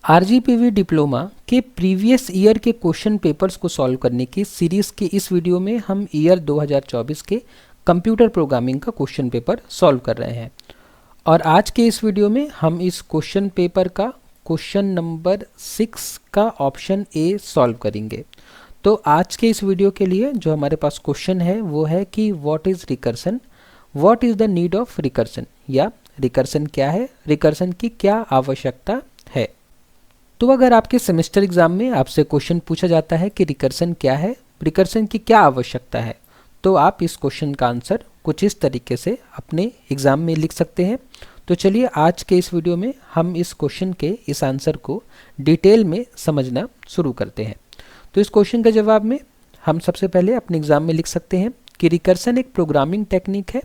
RGPV diploma के previous year के question papers को सॉल्व करने की सीरीज़ के इस वीडियो में हम ईयर 2024 के कंप्यूटर प्रोग्रामिंग का क्वेश्चन पेपर सॉल्व कर रहे हैं। और आज के इस वीडियो में हम इस क्वेश्चन पेपर का क्वेश्चन नंबर 6 का ऑप्शन ए सॉल्व करेंगे। तो आज के इस वीडियो के लिए जो हमारे पास क्वेश्चन है वो है कि what is recursion, what is the need of recursion, या रिकर्सन क्या है, रिकर्सन की क्या आवश्यकता है। तो अगर आपके सेमेस्टर एग्जाम में आपसे क्वेश्चन पूछा जाता है कि रिकर्सन क्या है, रिकर्सन की क्या आवश्यकता है, तो आप इस क्वेश्चन का आंसर कुछ इस तरीके से अपने एग्जाम में लिख सकते हैं। तो चलिए आज के इस वीडियो में हम इस क्वेश्चन के इस आंसर को डिटेल में समझना शुरू करते हैं। तो इस क्वेश्चन के जवाब में हम सबसे पहले अपने एग्जाम में लिख सकते हैं कि रिकर्सन एक प्रोग्रामिंग टेक्निक है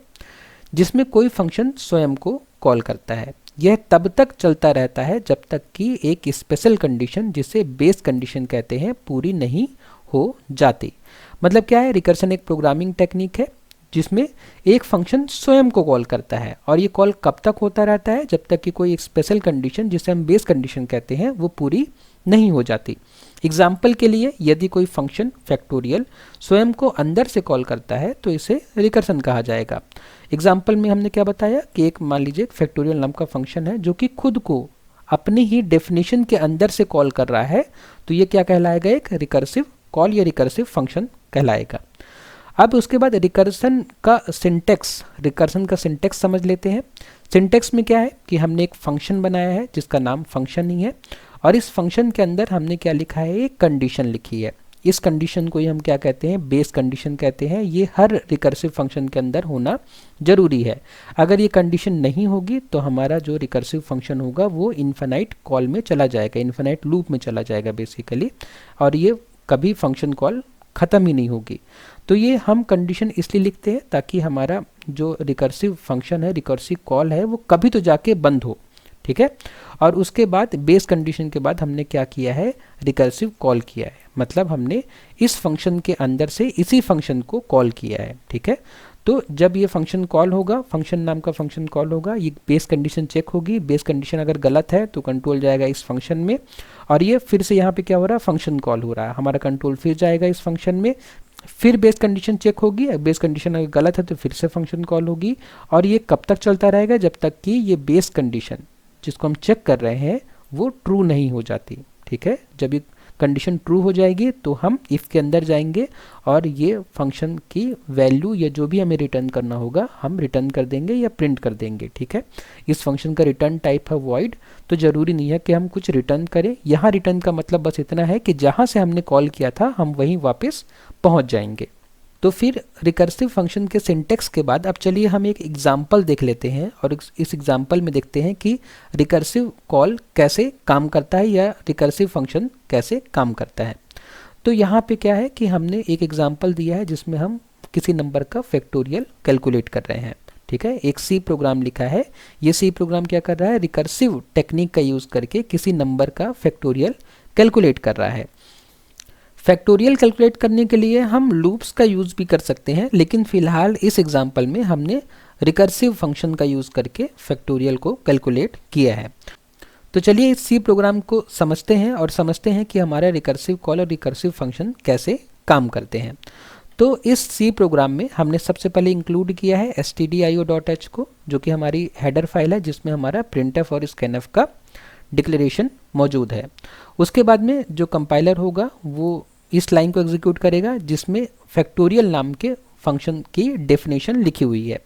जिसमें कोई फंक्शन स्वयं को कॉल करता है। यह तब तक चलता रहता है जब तक कि एक स्पेशल कंडीशन, जिसे बेस कंडीशन कहते हैं, पूरी नहीं हो जाती। मतलब क्या है, रिकर्सन एक प्रोग्रामिंग टेक्निक है जिसमें एक फंक्शन स्वयं को कॉल करता है, और ये कॉल कब तक होता रहता है, जब तक कि कोई एक स्पेशल कंडीशन, जिसे हम बेस कंडीशन कहते हैं, वो पूरी नहीं हो जाती। एग्जाम्पल के लिए, यदि कोई फंक्शन फैक्टोरियल स्वयं को अंदर से कॉल करता है तो इसे रिकर्सन कहा जाएगा। एग्जाम्पल में हमने क्या बताया कि एक मान लीजिए फैक्टोरियल नाम का फंक्शन है जो कि खुद को अपनी ही डेफिनेशन के अंदर से कॉल कर रहा है, तो ये क्या कहलाएगा, एक रिकर्सिव कॉल या रिकर्सिव फंक्शन कहलाएगा। अब उसके बाद रिकर्सन का सिंटेक्स समझ लेते हैं। सिंटेक्स में क्या है कि हमने एक फंक्शन बनाया है जिसका नाम फंक्शन ही है, और इस फंक्शन के अंदर हमने क्या लिखा है, एक कंडीशन लिखी है। इस कंडीशन को ही हम क्या कहते हैं, बेस कंडीशन कहते हैं। ये हर रिकर्सिव फंक्शन के अंदर होना जरूरी है। अगर ये कंडीशन नहीं होगी तो हमारा जो रिकर्सिव फंक्शन होगा वो इन्फिनाइट कॉल में चला जाएगा, इन्फिनाइट लूप में चला जाएगा बेसिकली, और ये कभी फंक्शन कॉल ख़त्म ही नहीं होगी। तो ये हम कंडीशन इसलिए लिखते हैं ताकि हमारा जो रिकर्सिव फंक्शन है, रिकर्सिव कॉल है, वो कभी तो जाके बंद हो, ठीक है। और उसके बाद बेस कंडीशन के बाद हमने क्या किया है, रिकर्सिव कॉल किया है, मतलब हमने इस फंक्शन के अंदर से इसी फंक्शन को कॉल किया है, ठीक है। तो जब ये फंक्शन कॉल होगा, फंक्शन नाम का फंक्शन कॉल होगा, ये बेस कंडीशन चेक होगी। बेस कंडीशन अगर गलत है तो कंट्रोल जाएगा इस फंक्शन में, और ये फिर से यहाँ पे क्या हो रहा है, फंक्शन कॉल हो रहा है, हमारा कंट्रोल फिर जाएगा इस फंक्शन में, फिर बेस कंडीशन चेक होगी। बेस कंडीशन अगर गलत है तो फिर से फंक्शन कॉल होगी, और ये कब तक चलता रहेगा, जब तक कि ये बेस कंडीशन जिसको हम चेक कर रहे हैं वो ट्रू नहीं हो जाती, ठीक है। जब ये कंडीशन ट्रू हो जाएगी तो हम इफ़ के अंदर जाएंगे और ये फंक्शन की वैल्यू या जो भी हमें रिटर्न करना होगा हम रिटर्न कर देंगे या प्रिंट कर देंगे, ठीक है। इस फंक्शन का रिटर्न टाइप है वॉइड, तो ज़रूरी नहीं है कि हम कुछ रिटर्न करें। यहाँ रिटर्न का मतलब बस इतना है कि जहाँ से हमने कॉल किया था हम वहीं वापस पहुँच जाएंगे। तो फिर रिकर्सिव फंक्शन के सिंटेक्स के बाद अब चलिए हम एक एग्जाम्पल देख लेते हैं, और इस एग्जाम्पल में देखते हैं कि रिकर्सिव कॉल कैसे काम करता है या रिकर्सिव फंक्शन कैसे काम करता है। तो यहाँ पे क्या है कि हमने एक एग्जाम्पल दिया है जिसमें हम किसी नंबर का फैक्टोरियल कैलकुलेट कर रहे हैं, ठीक है। एक सी प्रोग्राम लिखा है, ये सी प्रोग्राम क्या कर रहा है, रिकर्सिव टेक्निक का यूज़ करके किसी नंबर का फैक्टोरियल कैलकुलेट कर रहा है। फैक्टोरियल कैलकुलेट करने के लिए हम लूप्स का यूज़ भी कर सकते हैं, लेकिन फ़िलहाल इस एग्जांपल में हमने रिकर्सिव फंक्शन का यूज़ करके फैक्टोरियल को कैलकुलेट किया है। तो चलिए इस सी प्रोग्राम को समझते हैं और समझते हैं कि हमारा रिकर्सिव कॉल और रिकर्सिव फंक्शन कैसे काम करते हैं। तो इस सी प्रोग्राम में हमने सबसे पहले इंक्लूड किया है stdio.h को, जो कि हमारी हेडर फाइल है जिसमें हमारा printf और scanf का डिक्लेरेशन मौजूद है। उसके बाद में जो कंपाइलर होगा वो इस लाइन को एग्जीक्यूट करेगा जिसमें फैक्टोरियल नाम के फंक्शन की डेफिनेशन लिखी हुई है,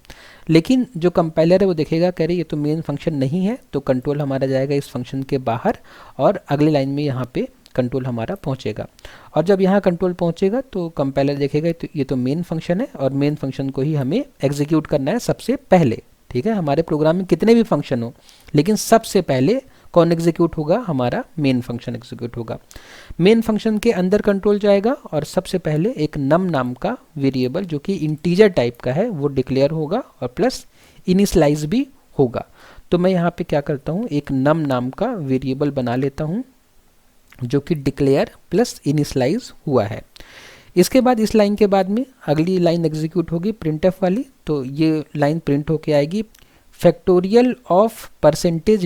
लेकिन जो कंपाइलर है वो देखेगा, कह रहे ये तो मेन फंक्शन नहीं है, तो कंट्रोल हमारा जाएगा इस फंक्शन के बाहर, और अगली लाइन में यहाँ पे कंट्रोल हमारा पहुँचेगा। और जब यहाँ कंट्रोल पहुँचेगा तो कंपाइलर देखेगा तो ये तो मेन फंक्शन है, और मेन फंक्शन को ही हमें एग्जीक्यूट करना है सबसे पहले, ठीक है। हमारे प्रोग्राम में कितने भी फंक्शन हो, लेकिन सबसे पहले कौन एग्जीक्यूट होगा, हमारा मेन फंक्शन एग्जीक्यूट होगा। मेन फंक्शन के अंदर कंट्रोल जाएगा और सबसे पहले एक नम नाम का वेरिएबल जो कि इंटीजर टाइप का है वो डिक्लेयर होगा, और प्लस इनिशियलाइज भी होगा। तो मैं यहाँ पे क्या करता हूँ, एक नम नाम का वेरिएबल बना लेता हूँ जो कि डिक्लेयर प्लस इनिशियलाइज हुआ है। इसके बाद इस लाइन के बाद में अगली लाइन एग्जीक्यूट होगी प्रिंटफ वाली, तो ये लाइन प्रिंट होके आएगी फैक्टोरियल ऑफ परसेंटेज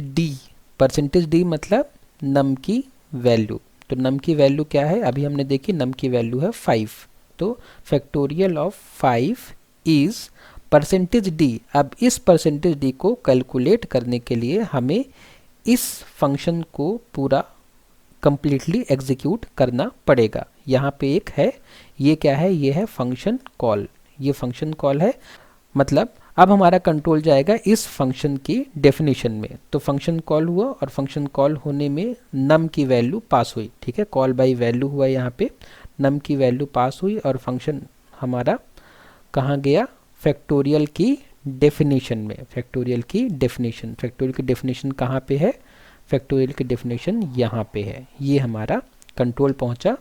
डी मतलब नम की वैल्यू। तो नम की वैल्यू क्या है, अभी हमने देखी नम की वैल्यू है 5। तो factorial of 5 is percentage D. अब इस परसेंटेज डी को कैलकुलेट करने के लिए हमें इस फंक्शन को पूरा कंप्लीटली एग्जीक्यूट करना पड़ेगा। यहाँ पे एक है, ये क्या है, ये है फंक्शन कॉल। ये फंक्शन कॉल है, मतलब अब हमारा कंट्रोल जाएगा इस फंक्शन की डेफिनेशन में। तो फंक्शन कॉल हुआ और फंक्शन कॉल होने में नम की वैल्यू पास हुई। ठीक है, कॉल बाय वैल्यू हुआ, यहाँ पे नम की वैल्यू पास हुई और फंक्शन हमारा कहाँ गया, फैक्टोरियल की डेफिनेशन में। फैक्टोरियल की डेफिनेशन कहाँ पे है, फैक्टोरियल की डेफिनेशन यहाँ पे है। ये हमारा कंट्रोल पहुँचा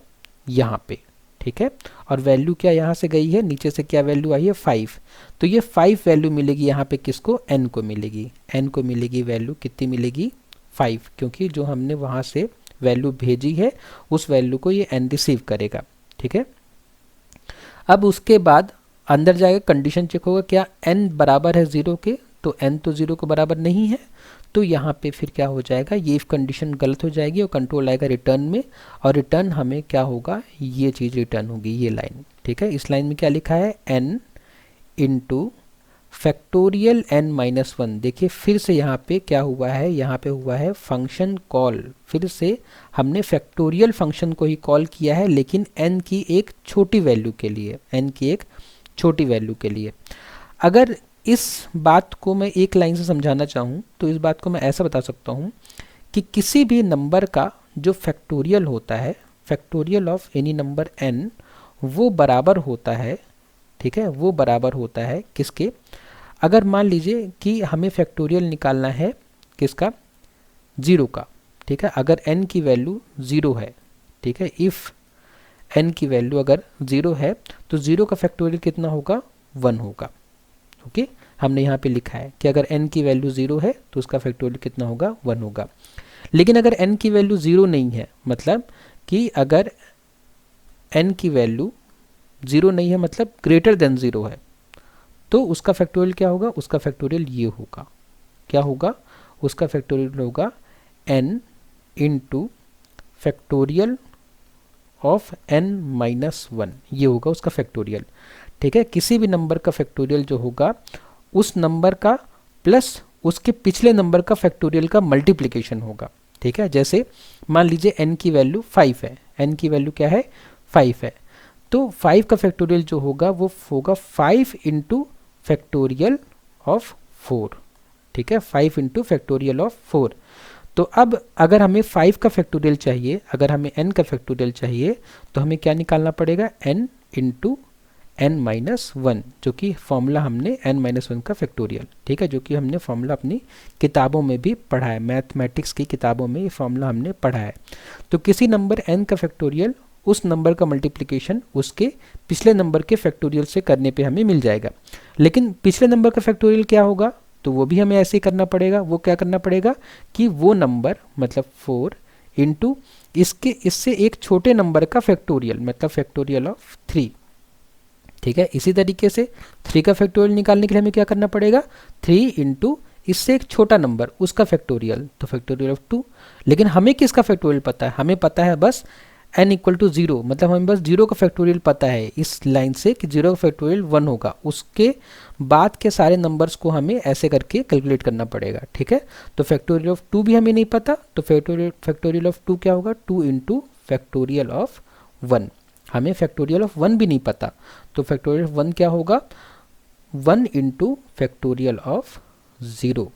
यहाँ पे। ठीक है, और वैल्यू क्या यहाँ से गई है, नीचे से क्या वैल्यू आई है 5। तो ये 5 वैल्यू मिलेगी यहाँ पे किसको, n को मिलेगी। n को मिलेगी वैल्यू कितनी मिलेगी 5, क्योंकि जो हमने वहाँ से वैल्यू भेजी है उस वैल्यू को ये n रिसीव करेगा। ठीक है, अब उसके बाद अंदर जाएगा, कंडीशन चेक होगा क्या n बराबर है 0 के, तो n तो 0 के बराबर नहीं है। तो यहाँ पे फिर क्या हो जाएगा, ये इफ कंडीशन गलत हो जाएगी और कंट्रोल आएगा रिटर्न में, और रिटर्न हमें क्या होगा, ये चीज़ रिटर्न होगी, ये लाइन। ठीक है, इस लाइन में क्या लिखा है, n इंटू फैक्टोरियल n-1। देखिए फिर से यहाँ पे क्या हुआ है, यहाँ पे हुआ है फंक्शन कॉल। फिर से हमने फैक्टोरियल फंक्शन को ही कॉल किया है, लेकिन n की एक छोटी वैल्यू के लिए, n की एक छोटी वैल्यू के लिए। अगर इस बात को मैं एक लाइन से समझाना चाहूँ तो इस बात को मैं ऐसा बता सकता हूँ कि किसी भी नंबर का जो फैक्टोरियल होता है, factorial of any number n, वो बराबर होता है, ठीक है, वो बराबर होता है किसके, अगर मान लीजिए कि हमें फैक्टोरियल निकालना है किसका, 0 का। ठीक है, अगर n की वैल्यू 0 है, ठीक है, इफ़ n की वैल्यू अगर 0 है तो 0 का फैक्टोरियल कितना होगा, 1 होगा। ओके, हमने यहाँ पे लिखा है कि अगर n की वैल्यू 0 है तो उसका फैक्टोरियल कितना होगा, 1 होगा। लेकिन अगर n की वैल्यू 0 नहीं है, मतलब कि अगर n की वैल्यू 0 नहीं है, मतलब ग्रेटर देन 0 है, तो उसका फैक्टोरियल क्या होगा, उसका फैक्टोरियल ये होगा, क्या होगा, उसका फैक्टोरियल होगा n into factorial of n-1, ये होगा उसका फैक्टोरियल। ठीक है, किसी भी नंबर का फैक्टोरियल जो होगा उस नंबर का प्लस उसके पिछले नंबर का फैक्टोरियल का मल्टीप्लिकेशन होगा। ठीक है, जैसे मान लीजिए n की वैल्यू 5 है, n की वैल्यू क्या है, 5 है, तो 5 का फैक्टोरियल जो होगा वो होगा 5 इंटू फैक्टोरियल ऑफ 4। ठीक है, 5 इंटू फैक्टोरियल ऑफ 4। तो अब अगर हमें 5 का फैक्टोरियल चाहिए, अगर हमें n का फैक्टोरियल चाहिए, तो हमें क्या निकालना पड़ेगा, n इंटू n-1, जो कि फॉर्मूला हमने n-1 का फैक्टोरियल, ठीक है, जो कि हमने फॉर्मूला अपनी किताबों में भी पढ़ा है, मैथमेटिक्स की किताबों में ये फॉर्मूला हमने पढ़ा है। तो किसी नंबर n का फैक्टोरियल उस नंबर का मल्टीप्लिकेशन उसके पिछले नंबर के फैक्टोरियल से करने पे हमें मिल जाएगा। लेकिन पिछले नंबर का फैक्टोरियल क्या होगा, तो वो भी हमें ऐसे ही करना पड़ेगा। वो क्या करना पड़ेगा कि वो नंबर मतलब 4 इंटू इससे एक छोटे नंबर का फैक्टोरियल, मतलब फैक्टोरियल ऑफ 3। ठीक है, इसी तरीके से 3 का फैक्टोरियल निकालने के लिए हमें क्या करना पड़ेगा, 3 इंटू इससे एक छोटा नंबर उसका फैक्टोरियल, तो फैक्टोरियल ऑफ 2। लेकिन हमें किसका फैक्टोरियल पता है, हमें पता है बस n इक्वल टू 0, मतलब हमें बस 0 का फैक्टोरियल पता है इस लाइन से कि 0 का फैक्टोरियल 1 होगा। उसके बाद के सारे नंबर्स को हमें ऐसे करके कैलकुलेट करना पड़ेगा। ठीक है, तो फैक्टोरियल ऑफ 2 भी हमें नहीं पता, तो फैक्टोरियल ऑफ 2 क्या होगा, 2 इंटू फैक्टोरियल ऑफ 1। हमें फैक्टोरियल ऑफ 1 भी नहीं पता, तो फैक्टोरियल ऑफ 1 क्या होगा, 1 into factorial of 0।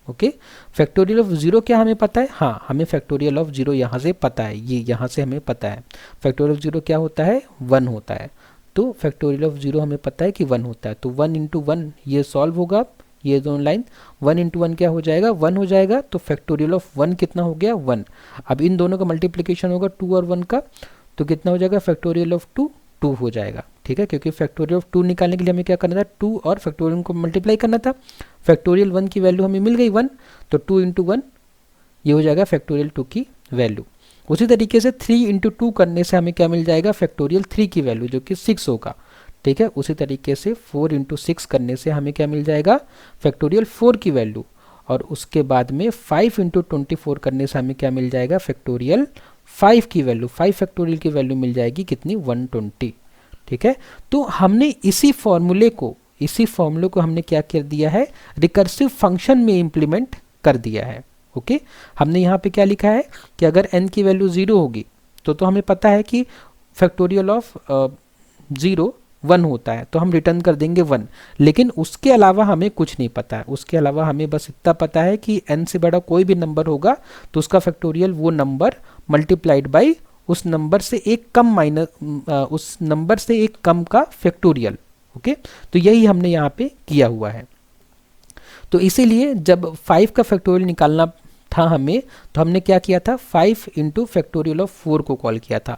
Okay, factorial of 0 क्या हमें पता है, हाँ हमें फैक्टोरियल ऑफ 0 यहाँ से पता है, ये यहाँ से हमें पता है। फैक्टोरियल ऑफ 0 क्या होता है, 1 होता है, तो फैक्टोरियल ऑफ 0 हमें पता है कि 1 होता है। तो 1 इंटू 1 ये सॉल्व होगा, ये दोनों लाइन 1 इंटू 1 क्या हो जाएगा, 1 हो जाएगा। तो फैक्टोरियल ऑफ 1 कितना हो गया, 1। अब इन दोनों का मल्टीप्लीकेशन होगा 2 और 1 का, तो कितना हो जाएगा, फैक्टोरियल ऑफ 2 2 हो जाएगा। ठीक है, क्योंकि फैक्टोरियल ऑफ 2 निकालने के लिए हमें क्या करना था, 2 और फैक्टोरियल को मल्टीप्लाई करना था। फैक्टोरियल 1 की वैल्यू हमें मिल गई 1, तो 2 इंटू 1 ये हो जाएगा फैक्टोरियल 2 की वैल्यू। उसी तरीके से 3 इंटू 2 करने से हमें क्या मिल जाएगा, फैक्टोरियल 3 की वैल्यू, जो कि 6 होगा। ठीक है, उसी तरीके से 4 इंटू 6 करने से हमें क्या मिल जाएगा, फैक्टोरियल 4 की वैल्यू। और उसके बाद में 5 इंटू 24 करने से हमें क्या मिल जाएगा, फैक्टोरियल 5 की वैल्यू, 5 फैक्टोरियल की वैल्यू मिल जाएगी कितनी, 120। ठीक है, तो हमने इसी फॉर्मूले को हमने क्या कर दिया है, रिकर्सिव फंक्शन में इंप्लीमेंट कर दिया है। ओके, हमने यहाँ पे क्या लिखा है कि अगर n की वैल्यू 0 होगी तो हमें पता है कि फैक्टोरियल ऑफ 0 1 होता है, तो हम रिटर्न कर देंगे 1। लेकिन उसके अलावा हमें कुछ नहीं पता है, उसके अलावा हमें बस इतना पता है कि n से बड़ा कोई भी नंबर होगा तो उसका फैक्टोरियल वो नंबर मल्टीप्लाइड बाई उस नंबर से एक कम का फैक्टोरियल। ओके, तो यही हमने यहाँ पे किया हुआ है। तो इसीलिए जब 5 का फैक्टोरियल निकालना था हमें, तो हमने क्या किया था, 5 इंटू फैक्टोरियल ऑफ 4 को कॉल किया था।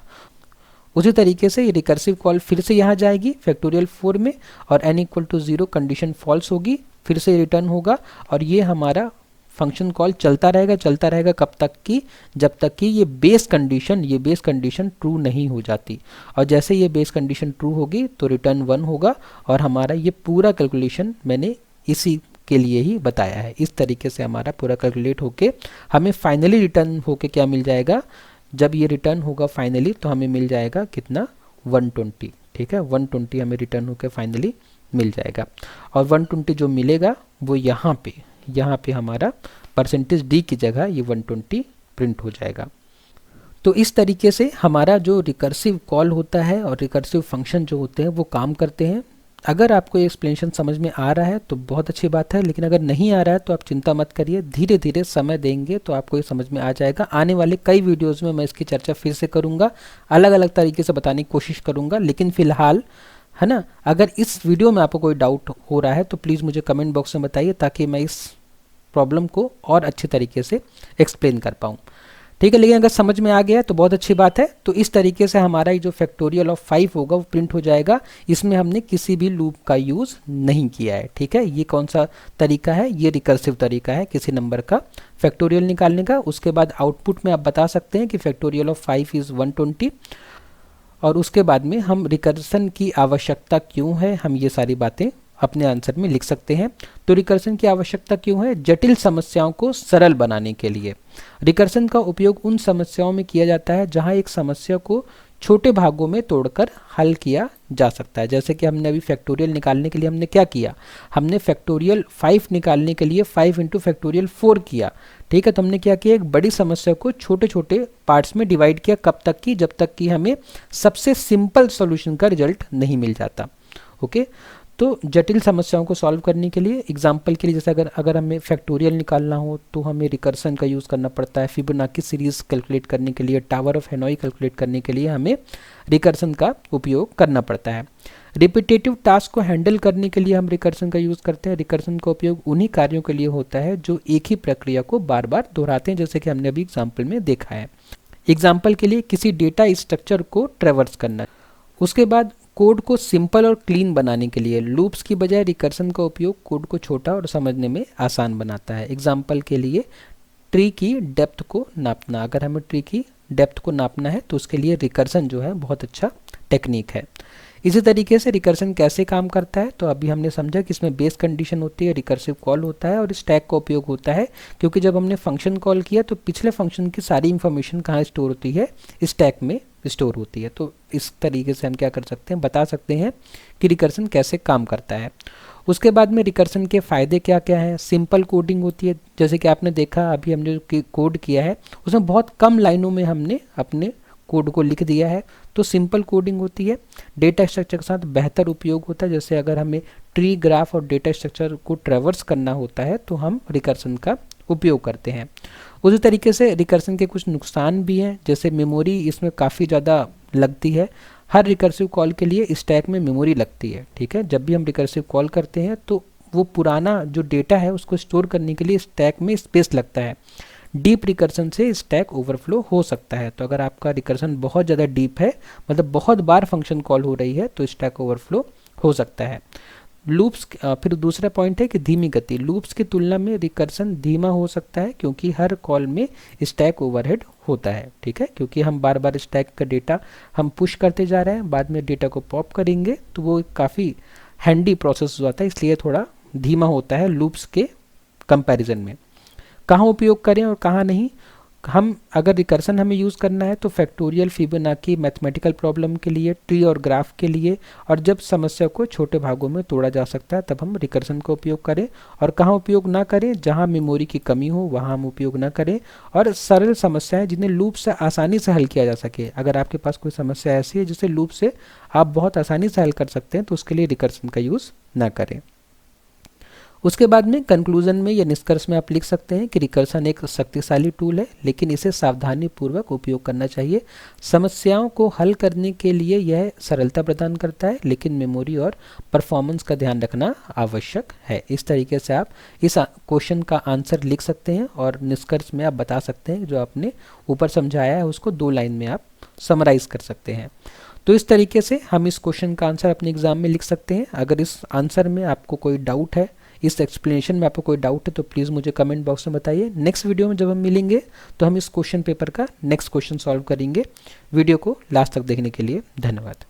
उसी तरीके से ये रिकर्सिव कॉल फिर से यहाँ जाएगी फैक्टोरियल 4 में, और n equal to 0 condition false होगी, फिर से रिटर्न होगा, और ये हमारा फंक्शन कॉल चलता रहेगा कब तक की, जब तक कि ये बेस कंडीशन ट्रू नहीं हो जाती। और जैसे ये बेस कंडीशन ट्रू होगी तो रिटर्न 1 होगा, और हमारा ये पूरा कैलकुलेशन मैंने इसी के लिए ही बताया है। इस तरीके से हमारा पूरा कैलकुलेट होके हमें फाइनली रिटर्न होके क्या मिल जाएगा, जब ये रिटर्न होगा फाइनली तो हमें मिल जाएगा कितना, 120। ठीक है, 120 हमें रिटर्न होकर फाइनली मिल जाएगा, और 120 जो मिलेगा वो यहाँ पे हमारा परसेंटेज डी की जगह ये 120 प्रिंट हो जाएगा। तो इस तरीके से हमारा जो रिकर्सिव कॉल होता है और रिकर्सिव फंक्शन जो होते हैं वो काम करते हैं। अगर आपको ये एक्सप्लेनेशन समझ में आ रहा है तो बहुत अच्छी बात है, लेकिन अगर नहीं आ रहा है तो आप चिंता मत करिए, धीरे धीरे समय देंगे तो आपको ये समझ में आ जाएगा। आने वाले कई वीडियोज़ में मैं इसकी चर्चा फिर से करूँगा, अलग अलग तरीके से बताने की कोशिश करूँगा। लेकिन फ़िलहाल है ना, अगर इस वीडियो में आपको कोई डाउट हो रहा है तो प्लीज़ मुझे कमेंट बॉक्स में बताइए, ताकि मैं इस प्रॉब्लम को और अच्छे तरीके से एक्सप्लेन कर पाऊँ। ठीक है, लेकिन अगर समझ में आ गया तो बहुत अच्छी बात है। तो इस तरीके से हमारा ये जो फैक्टोरियल ऑफ 5 होगा वो प्रिंट हो जाएगा। इसमें हमने किसी भी लूप का यूज़ नहीं किया है। ठीक है, ये कौन सा तरीका है, ये रिकर्सिव तरीका है किसी नंबर का फैक्टोरियल निकालने का। उसके बाद आउटपुट में आप बता सकते हैं कि फैक्टोरियल ऑफ 5 इज़ 120, और उसके बाद में हम रिकर्सन की आवश्यकता क्यों है, हम ये सारी बातें अपने आंसर में लिख सकते हैं। तो रिकर्सन की आवश्यकता क्यों है, जटिल समस्याओं को सरल बनाने के लिए। रिकर्सन का उपयोग उन समस्याओं में किया जाता है जहां एक समस्या को छोटे भागों में तोड़कर हल किया जा सकता है। जैसे कि हमने अभी फैक्टोरियल निकालने के लिए हमने क्या किया, हमने फैक्टोरियल 5 निकालने के लिए 5 इंटू फैक्टोरियल 4 किया। ठीक है, तो हमने क्या किया, एक बड़ी समस्या को छोटे छोटे पार्ट्स में डिवाइड किया, कब तक की, जब तक कि हमें सबसे सिंपल सॉल्यूशन का रिजल्ट नहीं मिल जाता। ओके, तो जटिल समस्याओं को सॉल्व करने के लिए, एग्जाम्पल के लिए जैसे अगर हमें फैक्टोरियल निकालना हो तो हमें रिकर्सन का यूज़ करना पड़ता है। फिबोनाची सीरीज़ कैलकुलेट करने के लिए, टावर ऑफ हेनॉय कैलकुलेट करने के लिए हमें रिकर्सन का उपयोग करना पड़ता है। रिपीटेटिव टास्क को हैंडल करने के लिए हम रिकर्सन का यूज़ करते हैं। रिकर्सन का उपयोग उन्हीं कार्यों के लिए होता है जो एक ही प्रक्रिया को बार बार दोहराते हैं, जैसे कि हमने अभी एग्जाम्पल में देखा है। एग्जाम्पल के लिए किसी डेटा स्ट्रक्चर को ट्रेवर्स करना। उसके बाद कोड को सिंपल और क्लीन बनाने के लिए लूप्स की बजाय रिकर्सन का उपयोग कोड को छोटा और समझने में आसान बनाता है। एग्जाम्पल के लिए ट्री की डेप्थ को नापना, अगर हमें ट्री की डेप्थ को नापना है तो उसके लिए रिकर्सन जो है बहुत अच्छा टेक्निक है। इसी तरीके से रिकर्सन कैसे काम करता है, तो अभी हमने समझा कि इसमें बेस कंडीशन होती है, रिकर्सिव कॉल होता है और स्टैक का उपयोग होता है। क्योंकि जब हमने फंक्शन कॉल किया तो पिछले फंक्शन की सारी इंफॉर्मेशन कहाँ स्टोर होती है, स्टैक में स्टोर होती है। तो इस तरीके से हम क्या कर सकते हैं, बता सकते हैं कि रिकर्सन कैसे काम करता है। उसके बाद में रिकर्सन के फ़ायदे क्या क्या हैं। सिंपल कोडिंग होती है, जैसे कि आपने देखा अभी हमने जो कोड किया है उसमें बहुत कम लाइनों में हमने अपने कोड को लिख दिया है, तो सिंपल कोडिंग होती है। डेटा स्ट्रक्चर के साथ बेहतर उपयोग होता है, जैसे अगर हमें ट्री, ग्राफ और डेटा स्ट्रक्चर को ट्रेवर्स करना होता है तो हम रिकर्सन का उपयोग करते हैं। उसी तरीके से रिकर्सन के कुछ नुकसान भी हैं, जैसे मेमोरी इसमें काफ़ी ज़्यादा लगती है। हर रिकर्सिव कॉल के लिए स्टैक में मेमोरी लगती है। ठीक है, जब भी हम रिकर्सिव कॉल करते हैं तो वो पुराना जो डेटा है उसको स्टोर करने के लिए स्टैक में स्पेस लगता है। डीप रिकर्सन से स्टैक ओवरफ्लो हो सकता है। तो अगर आपका रिकर्सन बहुत ज़्यादा डीप है, मतलब बहुत बार फंक्शन कॉल हो रही है, तो स्टैक ओवरफ्लो हो सकता है। लूप्स, फिर दूसरा पॉइंट है कि धीमी गति। लूप्स की तुलना में रिकर्सन धीमा हो सकता है क्योंकि हर कॉल में स्टैक ओवरहेड होता है। ठीक है, क्योंकि हम बार बार स्टैक का डेटा हम पुश करते जा रहे हैं, बाद में डेटा को पॉप करेंगे तो वो काफ़ी हैंडी प्रोसेस हो जाता है, इसलिए थोड़ा धीमा होता है लूप्स के कंपैरिजन में। कहाँ उपयोग करें और कहाँ नहीं, हम अगर रिकर्सन हमें यूज़ करना है तो फैक्टोरियल, फिबोनाची, मैथमेटिकल प्रॉब्लम के लिए, ट्री और ग्राफ के लिए, और जब समस्या को छोटे भागों में तोड़ा जा सकता है तब हम रिकर्सन का उपयोग करें। और कहाँ उपयोग ना करें, जहाँ मेमोरी की कमी हो वहाँ हम उपयोग ना करें। और सरल समस्याएं जिन्हें लूप से आसानी से हल किया जा सके, अगर आपके पास कोई समस्या ऐसी है जिसे लूप से आप बहुत आसानी से हल कर सकते हैं तो उसके लिए रिकर्सन का यूज़ ना करें। उसके बाद में कंक्लूजन में या निष्कर्ष में आप लिख सकते हैं कि रिकर्सन एक शक्तिशाली टूल है, लेकिन इसे सावधानी पूर्वक उपयोग करना चाहिए। समस्याओं को हल करने के लिए यह सरलता प्रदान करता है, लेकिन मेमोरी और परफॉर्मेंस का ध्यान रखना आवश्यक है। इस तरीके से आप इस क्वेश्चन का आंसर लिख सकते हैं और निष्कर्ष में आप बता सकते हैं जो आपने ऊपर समझाया है उसको 2 लाइन में आप समराइज कर सकते हैं। तो इस तरीके से हम इस क्वेश्चन का आंसर अपने एग्जाम में लिख सकते हैं। अगर इस आंसर में आपको कोई डाउट है, इस एक्सप्लेनेशन में आपको कोई डाउट है तो प्लीज़ मुझे कमेंट बॉक्स में बताइए। नेक्स्ट वीडियो में जब हम मिलेंगे तो हम इस क्वेश्चन पेपर का नेक्स्ट क्वेश्चन सॉल्व करेंगे। वीडियो को लास्ट तक देखने के लिए धन्यवाद।